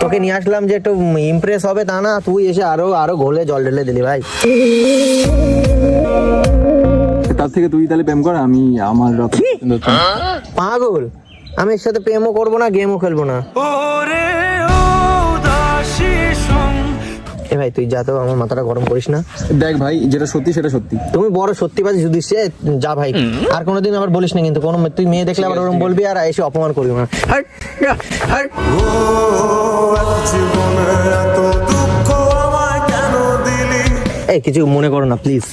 তোকে নিয়ে আসলাম যে একটু ইমপ্রেস হবে তা না, তুই এসে আরো ঘোলে জল ঢেলে দিলি ভাই। তার থেকে তুই তাহলে প্রেম কর, আমি আমার পাগল, আমি এর সাথে প্রেমও করবো না, গেমও খেলবো না। এ ভাই তুই যা তো, আমার মাথাটা গরম করিস না। দেখ ভাই, যেটা সত্যি সেটা সত্যি। তুমি বড় সত্যিবাদী যদি সে যা ভাই, আর কোনোদিন আবার বলিস না কিন্তু, কোনো তুই মেয়ে দেখলে আবার ওরকম বলবি আর এসে অপমান করবি না। হাট, হাট। এই কিছু মনে করো না প্লিজ,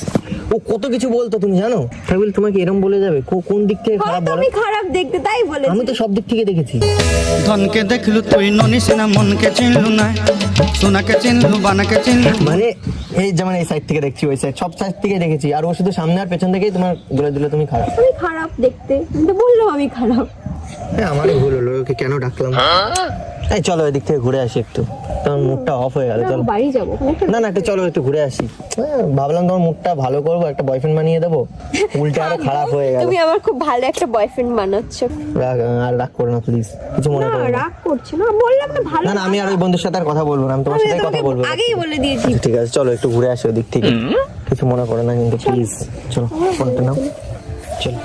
ও কত কিছু বলতো তুমি জানো? বল তোমাকে এরকম বলে যাবে, কোন দিক থেকে খারাপ বলো? আমি খারাপ দেখতে তাই বলে। আমি তো সব দিক থেকে দেখেছি। ধনকে দেখলু তুই ননিস না, মনকে চিনলু না, সোনাকে চিনলু বানাকে চিনলু। মানে এই যেমন এই সাইড থেকে দেখছি, ওই সাইড সব সাইড থেকে দেখেছি, আর ও শুধু সামনে আর পেছন থেকেই তোমার বলে দিলে তুমি খারাপ। আমি খারাপ দেখতে, আমি তো বললাম আমি খারাপ। আমারই ভুল হলো, ওকে কেন ডাকলাম? এই চলো এদিক থেকে ঘুরে আসি একটু, তোমার মুডটা অফ হয়ে গেল। চলো বাড়ি যাবো। না একটু চলো একটু ঘুরে আসি। ভাবলাম তোমার মুডটা ভালো করবো, একটা বয়ফ্রেন্ড বানিয়ে দেবো, উল্টে আরো খারাপ হয়ে গেল। তুমি আমার খুব ভালো একটা বয়ফ্রেন্ড বানাচ্ছ। আর রাগ করো না প্লিজ, কিছু মনে করো না। রাগ করছি না, বললাম না ভালো। না আমি আর ওই বন্ধুর সাথে আর কথা বলবো না, আমি তোমার সাথে কথা বলবো। আগেই বলে দিয়েছি। ঠিক আছে চলো একটু ঘুরে আসি ওদিক থেকে, কিছু মনে করো না কিন্তু প্লিজ। চলো ফোনটা নাও, চলো।